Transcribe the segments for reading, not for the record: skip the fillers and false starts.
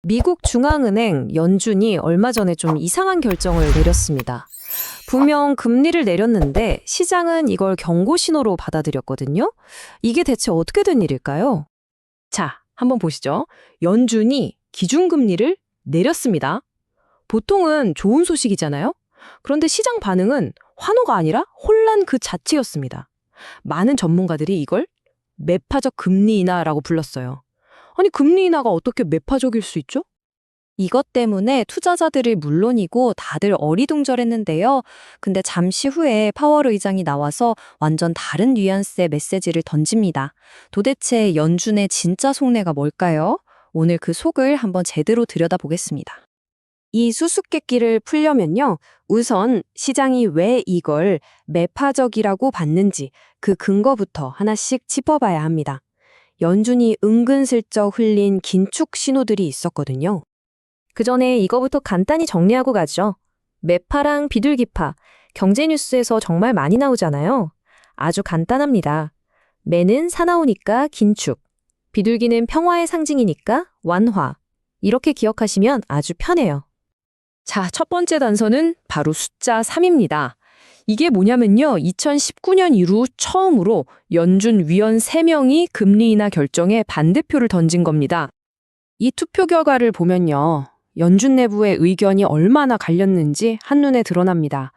미국 중앙은행 연준이 얼마 전에 좀 이상한 결정을 내렸습니다. 분명 금리를 내렸는데 시장은 이걸 경고 신호로 받아들였거든요. 이게 대체 어떻게 된 일일까요? 자, 한번 보시죠. 연준이 기준금리를 내렸습니다. 보통은 좋은 소식이잖아요. 그런데 시장 반응은 환호가 아니라 혼란 그 자체였습니다. 많은 전문가들이 이걸 매파적 금리 인하라고 불렀어요. 아니, 금리 인하가 어떻게 매파적일 수 있죠? 이것 때문에 투자자들이 물론이고 다들 어리둥절했는데요. 근데 잠시 후에 파월 의장이 나와서 완전 다른 뉘앙스의 메시지를 던집니다. 도대체 연준의 진짜 속내가 뭘까요? 오늘 그 속을 한번 제대로 들여다보겠습니다. 이 수수께끼를 풀려면요. 우선 시장이 왜 이걸 매파적이라고 봤는지 그 근거부터 하나씩 짚어봐야 합니다. 연준이 은근슬쩍 흘린 긴축 신호들이 있었거든요. 그 전에 이거부터 간단히 정리하고 가죠. 매파랑 비둘기파, 경제 뉴스에서 정말 많이 나오잖아요. 아주 간단합니다. 매는 사나우니까 긴축, 비둘기는 평화의 상징이니까 완화. 이렇게 기억하시면 아주 편해요. 자, 첫 번째 단서는 바로 숫자 3입니다. 이게 뭐냐면요. 2019년 이후 처음으로 연준 위원 3명이 금리 인하 결정에 반대표를 던진 겁니다. 이 투표 결과를 보면요. 연준 내부의 의견이 얼마나 갈렸는지 한눈에 드러납니다.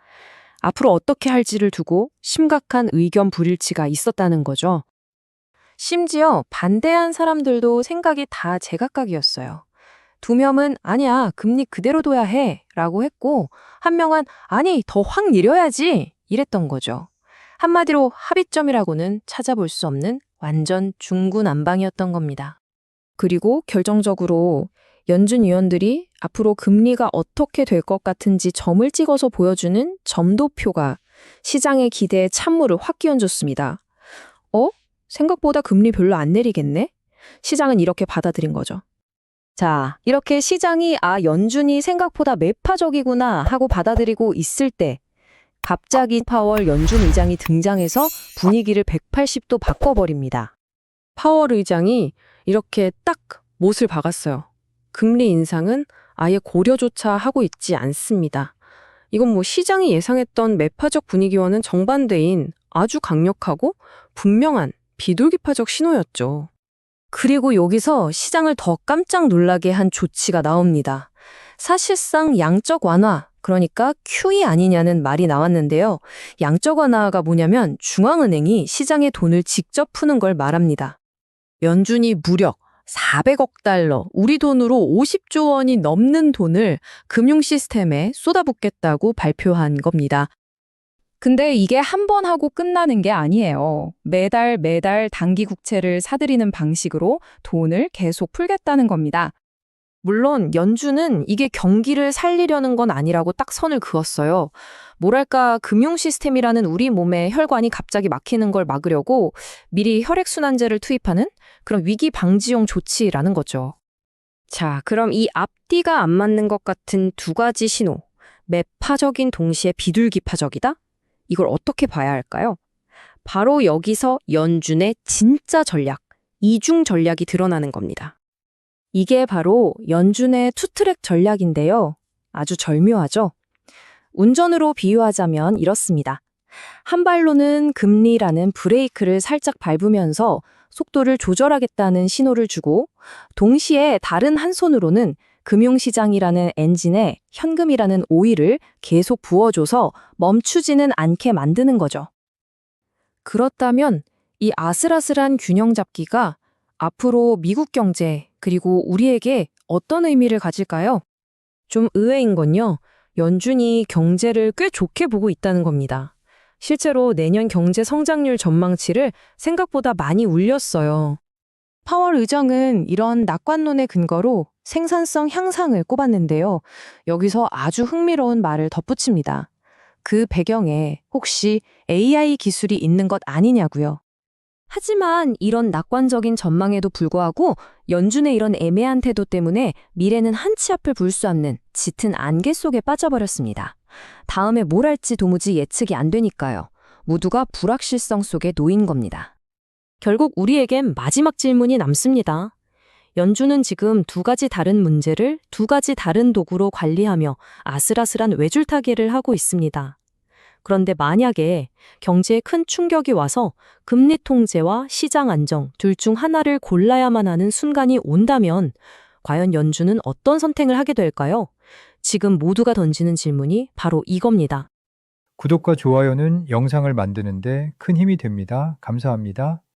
앞으로 어떻게 할지를 두고 심각한 의견 불일치가 있었다는 거죠. 심지어 반대한 사람들도 생각이 다 제각각이었어요. 두 명은 아니야, 금리 그대로 둬야 해 라고 했고 한 명은 아니, 더 확 내려야지 이랬던 거죠. 한마디로 합의점이라고는 찾아볼 수 없는 완전 중구난방이었던 겁니다. 그리고 결정적으로 연준 위원들이 앞으로 금리가 어떻게 될 것 같은지 점을 찍어서 보여주는 점도표가 시장의 기대에 찬물을 확 끼얹었습니다. 생각보다 금리 별로 안 내리겠네? 시장은 이렇게 받아들인 거죠. 자, 이렇게 시장이 연준이 생각보다 매파적이구나 하고 받아들이고 있을 때 갑자기 파월 연준 의장이 등장해서 분위기를 180도 바꿔버립니다. 파월 의장이 이렇게 딱 못을 박았어요. 금리 인상은 아예 고려조차 하고 있지 않습니다. 이건 시장이 예상했던 매파적 분위기와는 정반대인 아주 강력하고 분명한 비둘기파적 신호였죠. 그리고 여기서 시장을 더 깜짝 놀라게 한 조치가 나옵니다. 사실상 양적 완화, 그러니까 QE 아니냐는 말이 나왔는데요. 양적 완화가 뭐냐면 중앙은행이 시장의 돈을 직접 푸는 걸 말합니다. 연준이 무려 400억 달러, 우리 돈으로 50조 원이 넘는 돈을 금융 시스템에 쏟아붓겠다고 발표한 겁니다. 근데 이게 한 번 하고 끝나는 게 아니에요. 매달 단기 국채를 사들이는 방식으로 돈을 계속 풀겠다는 겁니다. 물론 연준은 이게 경기를 살리려는 건 아니라고 딱 선을 그었어요. 뭐랄까, 금융 시스템이라는 우리 몸의 혈관이 갑자기 막히는 걸 막으려고 미리 혈액순환제를 투입하는 그런 위기 방지용 조치라는 거죠. 자, 그럼 이 앞뒤가 안 맞는 것 같은 두 가지 신호, 매파적인 동시에 비둘기파적이다? 이걸 어떻게 봐야 할까요? 바로 여기서 연준의 진짜 전략, 이중 전략이 드러나는 겁니다. 이게 바로 연준의 투트랙 전략인데요. 아주 절묘하죠? 운전으로 비유하자면 이렇습니다. 한 발로는 금리라는 브레이크를 살짝 밟으면서 속도를 조절하겠다는 신호를 주고 동시에 다른 한 손으로는 금융시장이라는 엔진에 현금이라는 오일을 계속 부어줘서 멈추지는 않게 만드는 거죠. 그렇다면 이 아슬아슬한 균형 잡기가 앞으로 미국 경제 그리고 우리에게 어떤 의미를 가질까요? 좀 의외인 건요. 연준이 경제를 꽤 좋게 보고 있다는 겁니다. 실제로 내년 경제 성장률 전망치를 생각보다 많이 올렸어요. 파월 의장은 이런 낙관론의 근거로 생산성 향상을 꼽았는데요. 여기서 아주 흥미로운 말을 덧붙입니다. 그 배경에 혹시 AI 기술이 있는 것 아니냐고요. 하지만 이런 낙관적인 전망에도 불구하고 연준의 이런 애매한 태도 때문에 미래는 한 치 앞을 볼 수 없는 짙은 안개 속에 빠져버렸습니다. 다음에 뭘 할지 도무지 예측이 안 되니까요. 모두가 불확실성 속에 놓인 겁니다. 결국 우리에겐 마지막 질문이 남습니다. 연준은 지금 두 가지 다른 문제를 두 가지 다른 도구로 관리하며 아슬아슬한 외줄타기를 하고 있습니다. 그런데 만약에 경제에 큰 충격이 와서 금리 통제와 시장 안정 둘 중 하나를 골라야만 하는 순간이 온다면 과연 연준은 어떤 선택을 하게 될까요? 지금 모두가 던지는 질문이 바로 이겁니다. 구독과 좋아요는 영상을 만드는데 큰 힘이 됩니다. 감사합니다.